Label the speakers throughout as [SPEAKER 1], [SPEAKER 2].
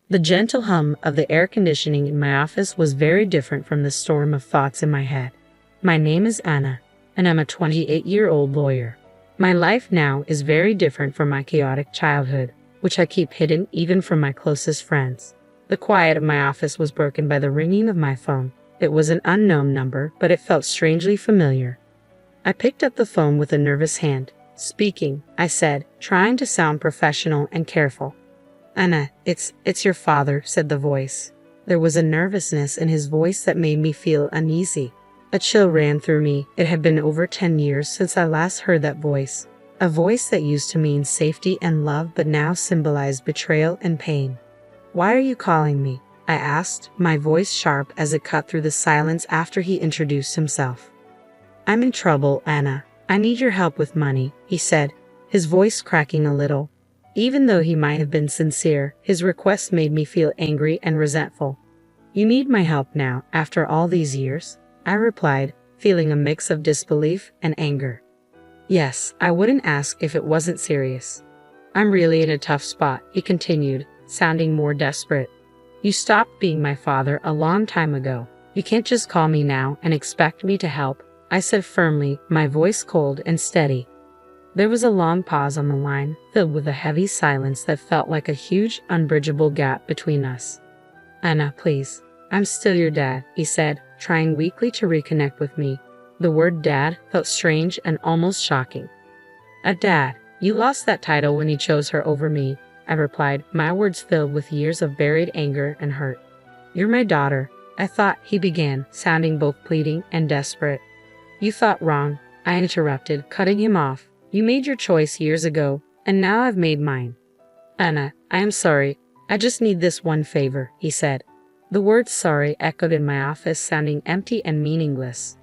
[SPEAKER 1] The gentle hum of the air conditioning in my office was very different from the storm of thoughts in my head. My name is Anna, and I'm a 28-year-old lawyer. My life now is very different from my chaotic childhood, which I keep hidden even from my closest friends. The quiet of my office was broken by the ringing of my phone. It was an unknown number, but it felt strangely familiar. I picked up the phone with a nervous hand. "Speaking," I said, trying to sound professional and careful. "Anna, it's your father," said the voice. There was a nervousness in his voice that made me feel uneasy. A chill ran through me. It had been over 10 years since I last heard that voice. A voice that used to mean safety and love but now symbolized betrayal and pain. "Why are you calling me?" I asked, my voice sharp as it cut through the silence after he introduced himself. "I'm in trouble, Anna. I need your help with money," he said, his voice cracking a little. Even though he might have been sincere, his request made me feel angry and resentful. "You need my help now, after all these years?" I replied, feeling a mix of disbelief and anger. "Yes, I wouldn't ask if it wasn't serious." "I'm really in a tough spot," he continued, sounding more desperate. "You stopped being my father a long time ago. You can't just call me now and expect me to help," I said firmly, my voice cold and steady. There was a long pause on the line, filled with a heavy silence that felt like a huge, unbridgeable gap between us. "Anna, please. I'm still your dad," he said, trying weakly to reconnect with me. The word dad felt strange and almost shocking. "A dad? You lost that title when you chose her over me," I replied, my words filled with years of buried anger and hurt. "You're my daughter, I thought," he began, sounding both pleading and desperate. "You thought wrong," I interrupted, cutting him off. "You made your choice years ago, and now I've made mine." "Anna, I am sorry. I just need this one favor," he said. The word sorry echoed in my office, sounding empty and meaningless.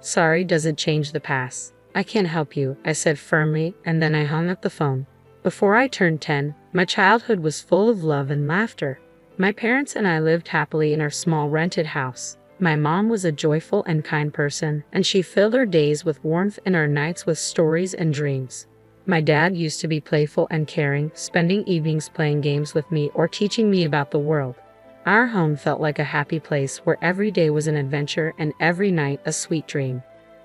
[SPEAKER 1] "Sorry doesn't change the past. I can't help you," I said firmly, and then I hung up the phone. Before I turned 10, my childhood was full of love and laughter. My parents and I lived happily in our small rented house. My mom was a joyful and kind person, and she filled our days with warmth and our nights with stories and dreams. My dad used to be playful and caring, spending evenings playing games with me or teaching me about the world. Our home felt like a happy place where every day was an adventure and every night a sweet dream.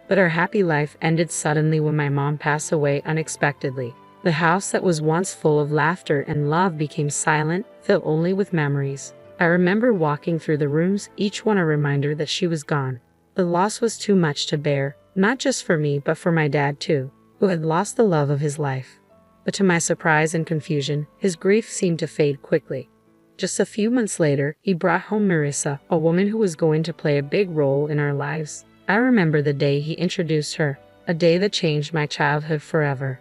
[SPEAKER 1] But our happy life ended suddenly when my mom passed away unexpectedly. The house that was once full of laughter and love became silent, filled only with memories. I remember walking through the rooms, each one a reminder that she was gone. The loss was too much to bear, not just for me but for my dad too, who had lost the love of his life. But to my surprise and confusion, his grief seemed to fade quickly. Just a few months later, he brought home Marissa, a woman who was going to play a big role in our lives. I remember the day he introduced her, a day that changed my childhood forever.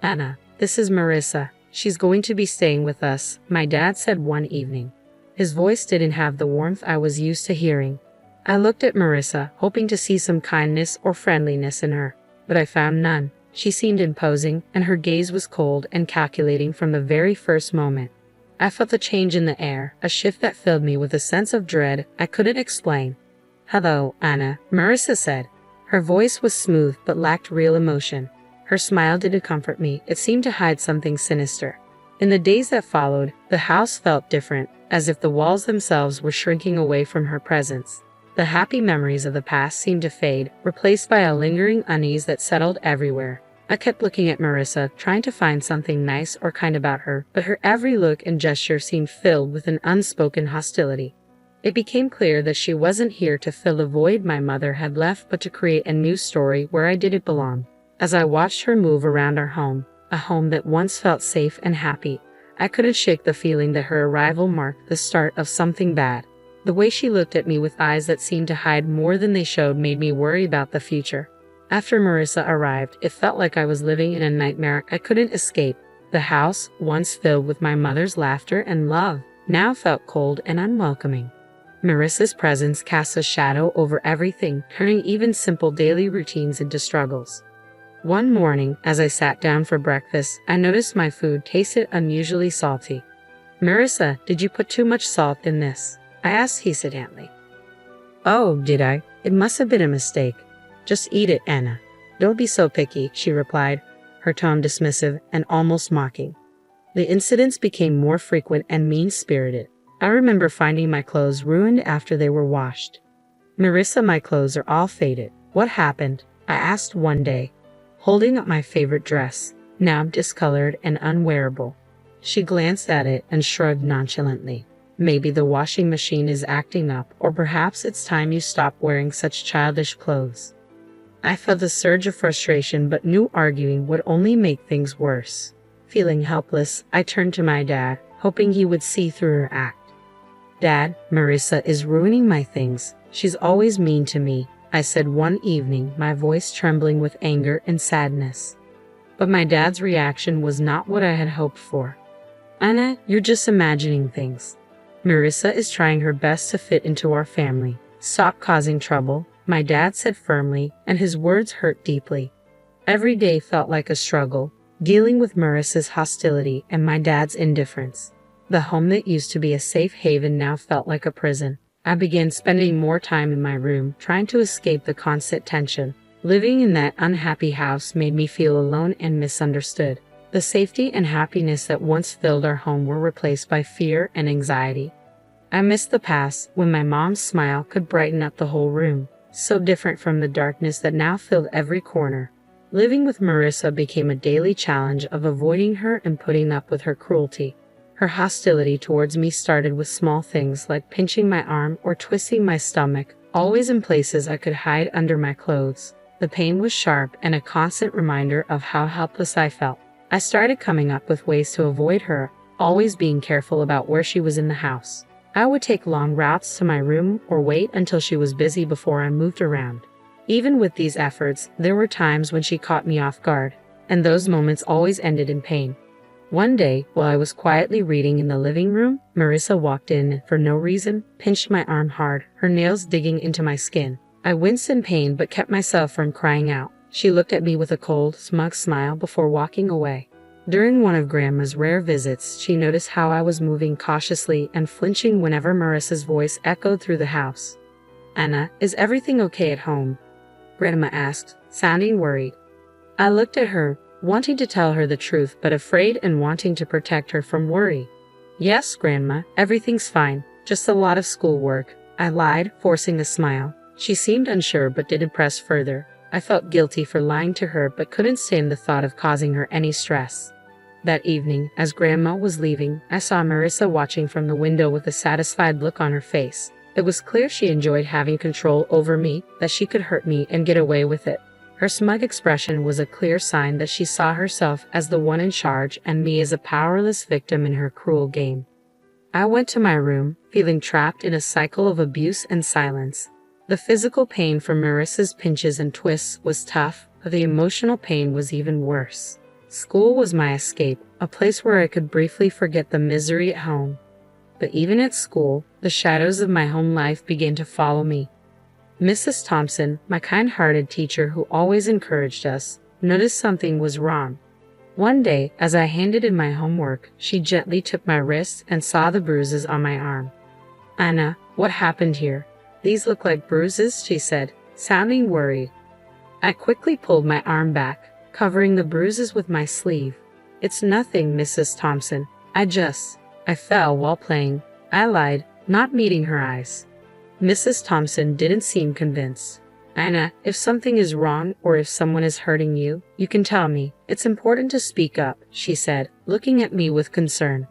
[SPEAKER 1] "Anna, this is Marissa. She's going to be staying with us," my dad said one evening. His voice didn't have the warmth I was used to hearing. I looked at Marissa, hoping to see some kindness or friendliness in her, but I found none. She seemed imposing, and her gaze was cold and calculating from the very first moment. I felt a change in the air, a shift that filled me with a sense of dread I couldn't explain. "Hello, Anna," Marissa said. Her voice was smooth but lacked real emotion. Her smile didn't comfort me, it seemed to hide something sinister. In the days that followed, the house felt different, as if the walls themselves were shrinking away from her presence. The happy memories of the past seemed to fade, replaced by a lingering unease that settled everywhere. I kept looking at Marissa, trying to find something nice or kind about her, but her every look and gesture seemed filled with an unspoken hostility. It became clear that she wasn't here to fill the void my mother had left, but to create a new story where I didn't belong. As I watched her move around our home, a home that once felt safe and happy, I couldn't shake the feeling that her arrival marked the start of something bad. The way she looked at me with eyes that seemed to hide more than they showed made me worry about the future. After Marissa arrived, it felt like I was living in a nightmare I couldn't escape. The house, once filled with my mother's laughter and love, now felt cold and unwelcoming. Marissa's presence cast a shadow over everything, turning even simple daily routines into struggles. One morning, as I sat down for breakfast, I noticed my food tasted unusually salty. "Marissa, did you put too much salt in this?" I asked hesitantly. "Oh, did I? It must have been a mistake. Just eat it, Anna. Don't be so picky," she replied, her tone dismissive and almost mocking. The incidents became more frequent and mean-spirited. I remember finding my clothes ruined after they were washed. "Marissa, my clothes are all faded. What happened?" I asked one day, holding up my favorite dress, now discolored and unwearable. She glanced at it and shrugged nonchalantly. "Maybe the washing machine is acting up, or perhaps it's time you stop wearing such childish clothes." I felt a surge of frustration but knew arguing would only make things worse. Feeling helpless, I turned to my dad, hoping he would see through her act. "Dad, Marissa is ruining my things. She's always mean to me," I said one evening, my voice trembling with anger and sadness. But my dad's reaction was not what I had hoped for. "Anna, you're just imagining things. Marissa is trying her best to fit into our family. Stop causing trouble," my dad said firmly, and his words hurt deeply. Every day felt like a struggle, dealing with Marissa's hostility and my dad's indifference. The home that used to be a safe haven now felt like a prison. I began spending more time in my room, trying to escape the constant tension. Living in that unhappy house made me feel alone and misunderstood. The safety and happiness that once filled our home were replaced by fear and anxiety. I missed the past when my mom's smile could brighten up the whole room, so different from the darkness that now filled every corner. Living with Marissa became a daily challenge of avoiding her and putting up with her cruelty. Her hostility towards me started with small things like pinching my arm or twisting my stomach, always in places I could hide under my clothes. The pain was sharp and a constant reminder of how helpless I felt. I started coming up with ways to avoid her, always being careful about where she was in the house. I would take long routes to my room or wait until she was busy before I moved around. Even with these efforts, there were times when she caught me off guard, and those moments always ended in pain. One day, while I was quietly reading in the living room, Marissa walked in and, for no reason, pinched my arm hard, her nails digging into my skin. I winced in pain but kept myself from crying out. She looked at me with a cold, smug smile before walking away. During one of Grandma's rare visits, she noticed how I was moving cautiously and flinching whenever Marissa's voice echoed through the house. "Anna, is everything okay at home?" Grandma asked, sounding worried. I looked at her, wanting to tell her the truth but afraid and wanting to protect her from worry. "Yes, Grandma, everything's fine, just a lot of schoolwork," I lied, forcing a smile. She seemed unsure but didn't press further. I felt guilty for lying to her but couldn't stand the thought of causing her any stress. That evening, as Grandma was leaving, I saw Marissa watching from the window with a satisfied look on her face. It was clear she enjoyed having control over me, that she could hurt me and get away with it. Her smug expression was a clear sign that she saw herself as the one in charge and me as a powerless victim in her cruel game. I went to my room, feeling trapped in a cycle of abuse and silence. The physical pain from Marissa's pinches and twists was tough, but the emotional pain was even worse. School was my escape, a place where I could briefly forget the misery at home. But even at school, the shadows of my home life began to follow me. Mrs. Thompson, my kind-hearted teacher who always encouraged us, noticed something was wrong. One day, as I handed in my homework, she gently took my wrist and saw the bruises on my arm. "Anna, what happened here? These look like bruises," she said, sounding worried. I quickly pulled my arm back, covering the bruises with my sleeve. "It's nothing, Mrs. Thompson. I fell while playing," I lied, not meeting her eyes. Mrs. Thompson didn't seem convinced. "Anna, if something is wrong or if someone is hurting you, you can tell me. It's important to speak up," she said, looking at me with concern.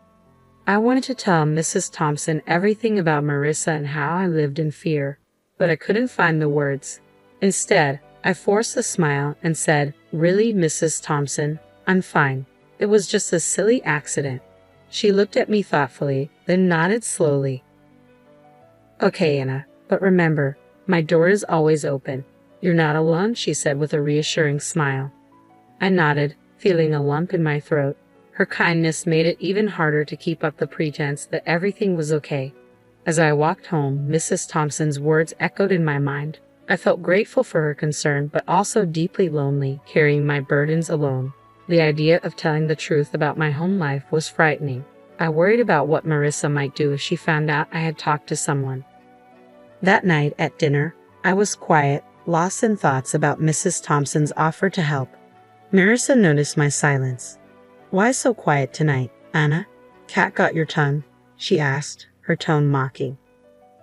[SPEAKER 1] I wanted to tell Mrs. Thompson everything about Marissa and how I lived in fear, but I couldn't find the words. Instead, I forced a smile and said, "Really, Mrs. Thompson, I'm fine. It was just a silly accident." She looked at me thoughtfully, then nodded slowly. "Okay, Anna, but remember, my door is always open. You're not alone," she said with a reassuring smile. I nodded, feeling a lump in my throat. Her kindness made it even harder to keep up the pretense that everything was okay. As I walked home, Mrs. Thompson's words echoed in my mind. I felt grateful for her concern, but also deeply lonely, carrying my burdens alone. The idea of telling the truth about my home life was frightening. I worried about what Marissa might do if she found out I had talked to someone. That night at dinner, I was quiet, lost in thoughts about Mrs. Thompson's offer to help. Marissa noticed my silence. "Why so quiet tonight?" Anna, cat got your tongue? She asked, her tone mocking.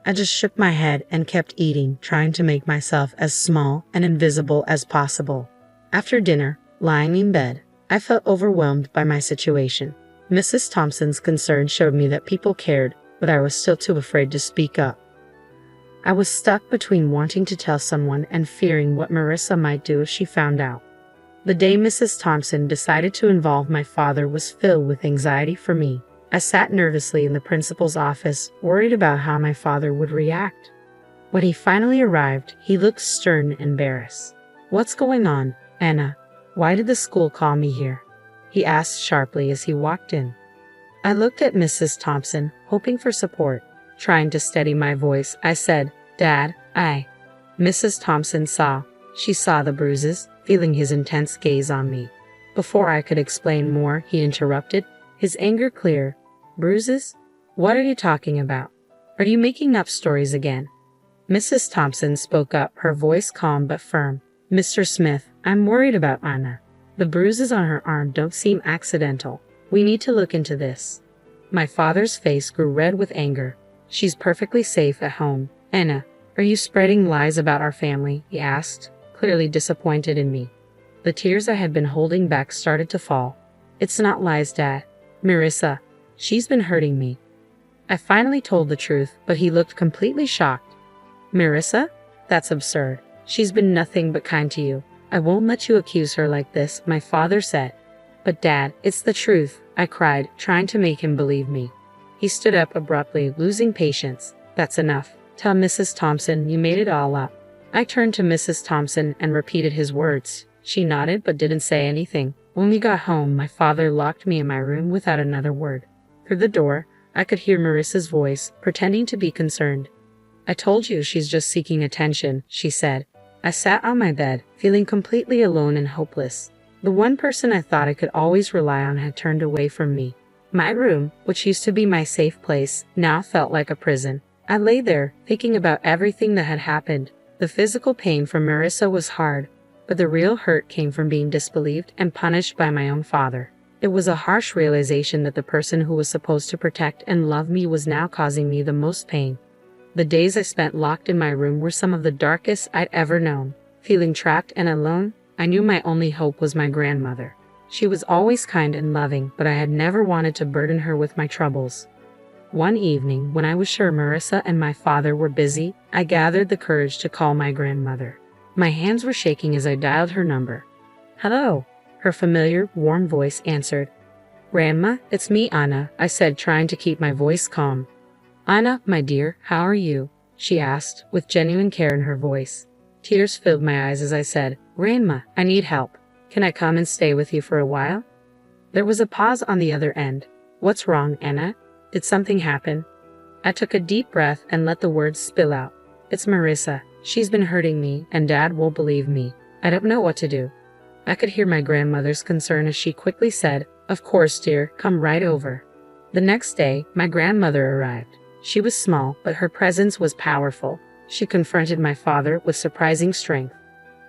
[SPEAKER 1] I just shook my head and kept eating, trying to make myself as small and invisible as possible. After dinner, lying in bed, I felt overwhelmed by my situation. Mrs. Thompson's concern showed me that people cared, but I was still too afraid to speak up. I was stuck between wanting to tell someone and fearing what Marissa might do if she found out. The day Mrs. Thompson decided to involve my father was filled with anxiety for me. I sat nervously in the principal's office, worried about how my father would react. When he finally arrived, he looked stern and embarrassed. "What's going on, Anna? Why did the school call me here?" he asked sharply as he walked in. I looked at Mrs. Thompson, hoping for support. Trying to steady my voice, I said, "Dad, Mrs. Thompson saw. She saw the bruises, feeling his intense gaze on me. Before I could explain more, he interrupted, his anger clear. "Bruises? What are you talking about? Are you making up stories again?" Mrs. Thompson spoke up, her voice calm but firm. "Mr. Smith, I'm worried about Anna. The bruises on her arm don't seem accidental. We need to look into this." My father's face grew red with anger. "She's perfectly safe at home. Anna, are you spreading lies about our family?" he asked, clearly disappointed in me. The tears I had been holding back started to fall. "It's not lies, Dad. Marissa, she's been hurting me." I finally told the truth, but he looked completely shocked. "Marissa? That's absurd. She's been nothing but kind to you. I won't let you accuse her like this," my father said. "But Dad, it's the truth," I cried, trying to make him believe me. He stood up abruptly, losing patience. "That's enough. Tell Mrs. Thompson you made it all up." I turned to Mrs. Thompson and repeated his words. She nodded but didn't say anything. When we got home, my father locked me in my room without another word. Through the door, I could hear Marissa's voice, pretending to be concerned. "I told you she's just seeking attention," she said. I sat on my bed, feeling completely alone and hopeless. The one person I thought I could always rely on had turned away from me. My room, which used to be my safe place, now felt like a prison. I lay there, thinking about everything that had happened. The physical pain from Marissa was hard, but the real hurt came from being disbelieved and punished by my own father. It was a harsh realization that the person who was supposed to protect and love me was now causing me the most pain. The days I spent locked in my room were some of the darkest I'd ever known. Feeling trapped and alone, I knew my only hope was my grandmother. She was always kind and loving, but I had never wanted to burden her with my troubles. One evening, when I was sure Marissa and my father were busy, I gathered the courage to call my grandmother. My hands were shaking as I dialed her number. "Hello," her familiar, warm voice answered. "Grandma, it's me, Anna," I said, trying to keep my voice calm. "Anna, my dear, how are you?" she asked, with genuine care in her voice. Tears filled my eyes as I said, "Grandma, I need help. Can I come and stay with you for a while?" There was a pause on the other end. "What's wrong, Anna? Did something happen?" I took a deep breath and let the words spill out. "It's Marissa. She's been hurting me, and Dad won't believe me. I don't know what to do." I could hear my grandmother's concern as she quickly said, "Of course, dear, come right over." The next day, my grandmother arrived. She was small, but her presence was powerful. She confronted my father with surprising strength.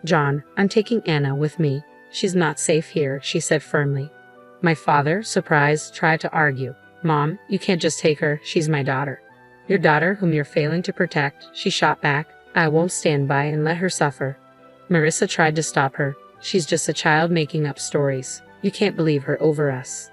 [SPEAKER 1] "John, I'm taking Anna with me. She's not safe here," she said firmly. My father, surprised, tried to argue. "Mom, you can't just take her. She's my daughter." "Your daughter whom you're failing to protect," she shot back. "I won't stand by and let her suffer." Marissa tried to stop her. "She's just a child making up stories. You can't believe her over us."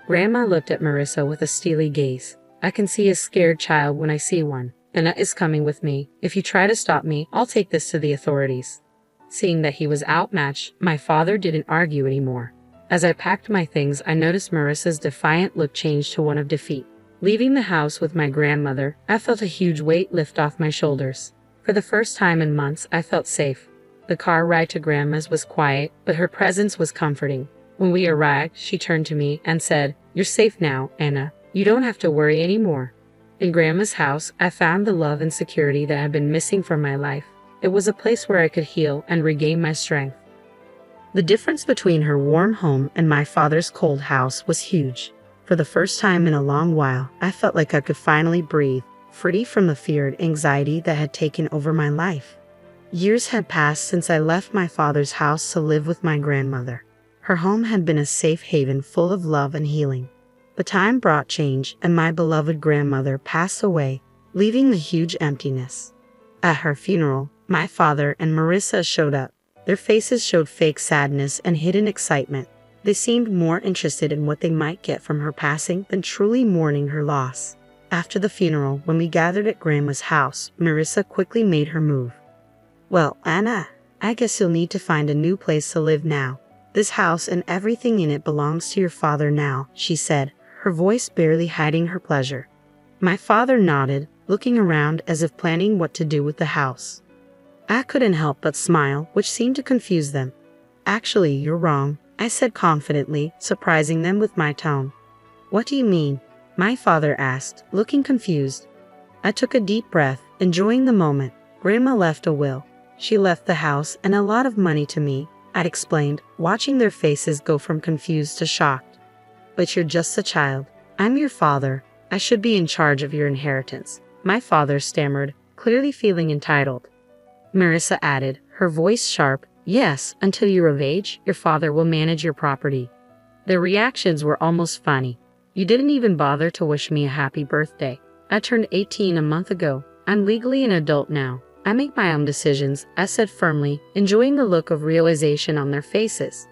[SPEAKER 1] Grandma looked at Marissa with a steely gaze. "I can see a scared child when I see one. Anna is coming with me. If you try to stop me, I'll take this to the authorities." Seeing that he was outmatched, my father didn't argue anymore. As I packed my things, I noticed Marissa's defiant look change to one of defeat. Leaving the house with my grandmother, I felt a huge weight lift off my shoulders. For the first time in months, I felt safe. The car ride to Grandma's was quiet, but her presence was comforting. When we arrived, she turned to me and said, "You're safe now, Anna. You don't have to worry anymore." In Grandma's house, I found the love and security that had been missing from my life. It was a place where I could heal and regain my strength. The difference between her warm home and my father's cold house was huge. For the first time in a long while, I felt like I could finally breathe, free from the fear and anxiety that had taken over my life. Years had passed since I left my father's house to live with my grandmother. Her home had been a safe haven full of love and healing. But time brought change, and my beloved grandmother passed away, leaving the huge emptiness. At her funeral, my father and Marissa showed up. Their faces showed fake sadness and hidden excitement. They seemed more interested in what they might get from her passing than truly mourning her loss. After the funeral, when we gathered at Grandma's house, Marissa quickly made her move. "Well, Anna, I guess you'll need to find a new place to live now. This house and everything in it belongs to your father now," she said, her voice barely hiding her pleasure. My father nodded, looking around as if planning what to do with the house. I couldn't help but smile, which seemed to confuse them. "Actually, you're wrong," I said confidently, surprising them with my tone. "What do you mean?" my father asked, looking confused. I took a deep breath, enjoying the moment. "Grandma left a will. She left the house and a lot of money to me," I explained, watching their faces go from confused to shocked. "But you're just a child. I'm your father. I should be in charge of your inheritance," my father stammered, clearly feeling entitled. Marissa added, her voice sharp, "Yes, until you're of age, your father will manage your property." Their reactions were almost funny. "You didn't even bother to wish me a happy birthday. I turned 18 a month ago. I'm legally an adult now. I make my own decisions," I said firmly, enjoying the look of realization on their faces.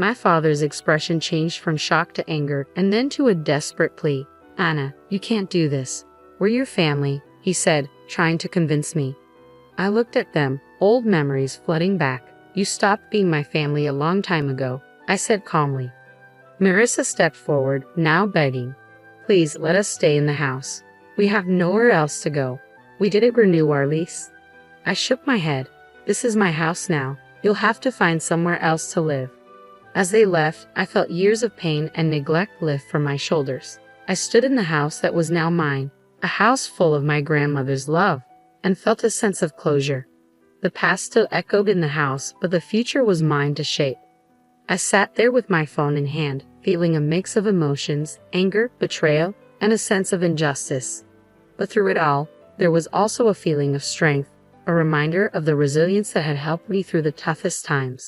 [SPEAKER 1] My father's expression changed from shock to anger and then to a desperate plea. "Anna, you can't do this. We're your family," he said, trying to convince me. I looked at them, old memories flooding back. "You stopped being my family a long time ago," I said calmly. Marissa stepped forward, now begging. "Please let us stay in the house. We have nowhere else to go. We didn't renew our lease." I shook my head. "This is my house now. You'll have to find somewhere else to live." As they left, I felt years of pain and neglect lift from my shoulders. I stood in the house that was now mine, a house full of my grandmother's love, and felt a sense of closure. The past still echoed in the house, but the future was mine to shape. I sat there with my phone in hand, feeling a mix of emotions, anger, betrayal, and a sense of injustice. But through it all, there was also a feeling of strength, a reminder of the resilience that had helped me through the toughest times.